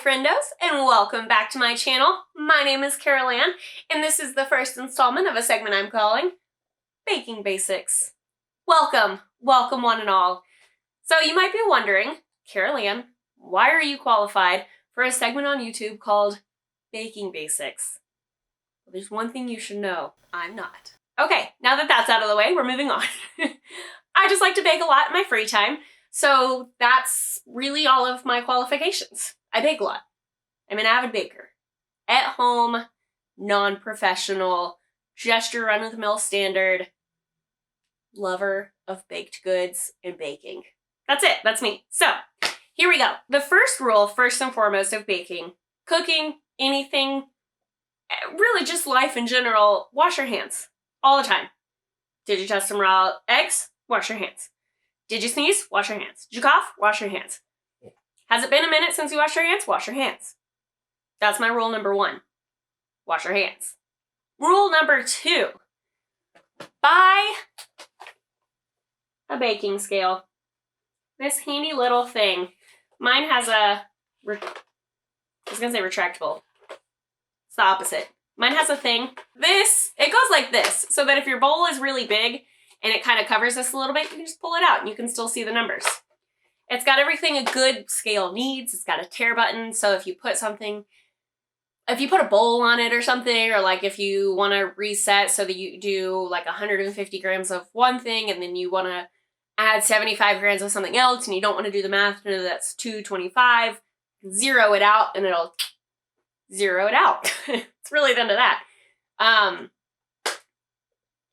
friendos, and welcome back to my channel. My name is Carol Ann, and this is the first installment of a segment I'm calling Baking Basics. Welcome one and all. So you might be wondering, Carol Ann, why are you qualified for a segment on YouTube called Baking Basics? Well, there's one thing you should know, I'm not. Okay, now that that's out of the way, we're moving on. I just like to bake a lot in my free time, so that's really all of my qualifications. I bake a lot. I'm an avid baker. At home, non-professional, just your run-of-the-mill standard lover of baked goods and baking. That's it. That's me. So, here we go. The first rule, first and foremost, of baking, cooking, anything, really just life in general, wash your hands all the time. Did you toast some raw eggs? Wash your hands. Did you sneeze? Wash your hands. Did you cough? Wash your hands. Has it been a minute since you washed your hands? Wash your hands. That's my rule number 1. Wash your hands. Rule number 2. Buy a baking scale. This handy little thing. Mine has I was gonna say retractable. It's the opposite. Mine has a thing. It goes like this, so that if your bowl is really big and it kind of covers this a little bit, you can just pull it out and you can still see the numbers. It's got everything a good scale needs. It's got a tear button, so if you put a bowl on it or something, or like if you want to reset so that you do like 150 grams of one thing and then you want to add 75 grams of something else and you don't want to do the math, no, that's 225, zero it out and it'll zero it out. It's really done to that.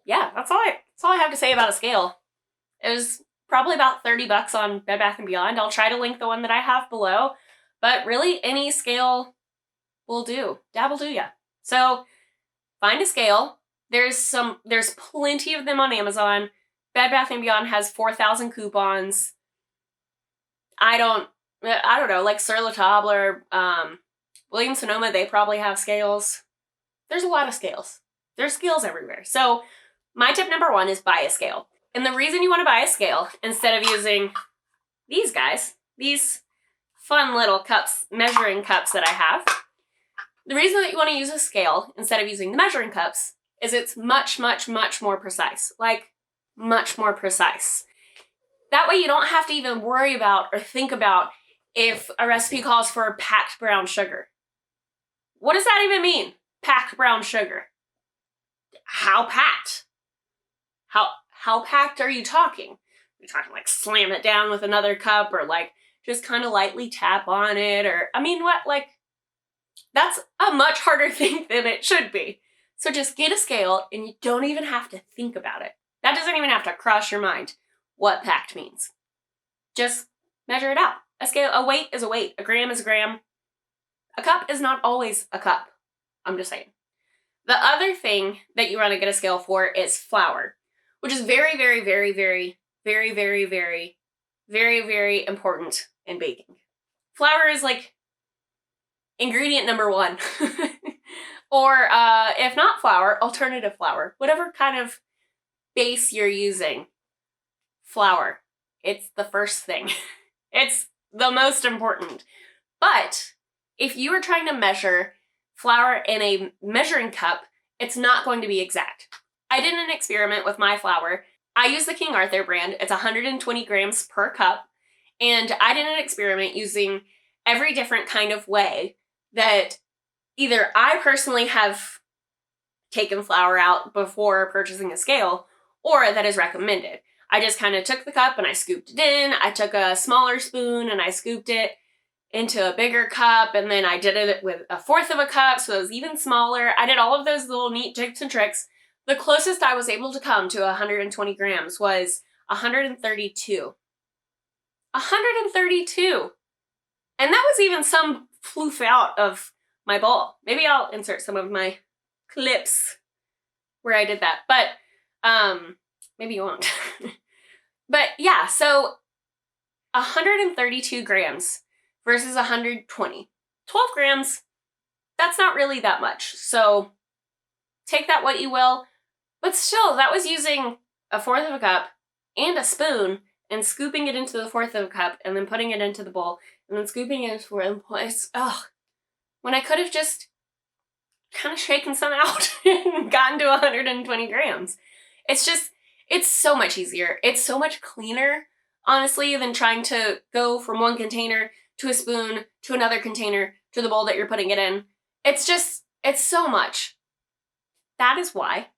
Yeah, that's all I have to say about a scale. It was probably about $30 on Bed Bath & Beyond. I'll try to link the one that I have below, but really any scale will do. Dab'll do ya. So find a scale. There's plenty of them on Amazon. Bed Bath & Beyond has 4,000 coupons. I don't know, like Sur La Table or Williams-Sonoma, they probably have scales. There's a lot of scales. There's scales everywhere. So my tip number 1 is buy a scale. And the reason you want to buy a scale, instead of using these guys, these fun little cups, measuring cups that I have, the reason that you want to use a scale instead of using the measuring cups is it's much, much, much more precise. Like, much more precise. That way you don't have to even worry about or think about if a recipe calls for packed brown sugar. What does that even mean? Packed brown sugar. How packed? How packed are you talking? Are you talking like slam it down with another cup or like just kind of lightly tap on it? Or, I mean, what, like, that's a much harder thing than it should be. So just get a scale and you don't even have to think about it. That doesn't even have to cross your mind what packed means. Just measure it out. A weight is a weight. A gram is a gram. A cup is not always a cup. I'm just saying. The other thing that you want to get a scale for is flour, which is very, very, very, very, very, very, very, very, very important in baking. Flour is like ingredient number 1. Or if not flour, alternative flour. Whatever kind of base you're using. Flour. It's the first thing. It's the most important. But if you are trying to measure flour in a measuring cup, it's not going to be exact. I did an experiment with my flour. I use the King Arthur brand. It's 120 grams per cup. And I did an experiment using every different kind of way that either I personally have taken flour out before purchasing a scale, or that is recommended. I just kind of took the cup and I scooped it in. I took a smaller spoon and I scooped it into a bigger cup, and then I did it with 1/4 of a cup, so it was even smaller. I did all of those little neat tips and tricks. The closest I was able to come to 120 grams was 132. 132! And that was even some floof out of my bowl. Maybe I'll insert some of my clips where I did that, but maybe you won't. But yeah, so 132 grams versus 120. 12 grams, that's not really that much. So take that what you will. But still, that was using 1/4 of a cup and a spoon and scooping it into the 1/4 of a cup and then putting it into the bowl and then scooping it for in place. Ugh. When I could have just kind of shaken some out and gotten to 120 grams. It's just, it's so much easier. It's so much cleaner, honestly, than trying to go from one container to a spoon to another container to the bowl that you're putting it in. It's just, it's so much. That is why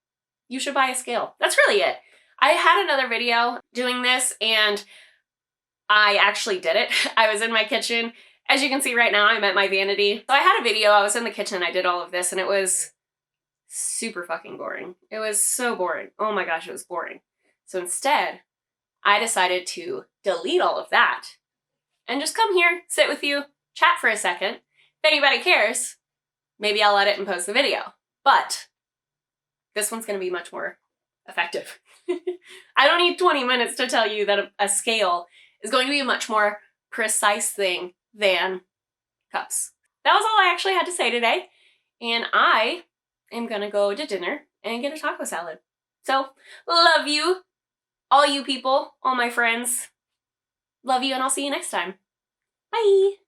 you should buy a scale. That's really it. I had another video doing this and I actually did it. I was in my kitchen. As you can see right now, I'm at my vanity. So I had a video, I was in the kitchen, I did all of this, and it was super fucking boring. It was so boring. Oh my gosh, it was boring. So instead, I decided to delete all of that and just come here, sit with you, chat for a second. If anybody cares, maybe I'll edit and post the video. But this one's gonna be much more effective. I don't need 20 minutes to tell you that a scale is going to be a much more precise thing than cups. That was all I actually had to say today, and I am gonna go to dinner and get a taco salad. So, love you, all you people, all my friends. Love you, and I'll see you next time. Bye!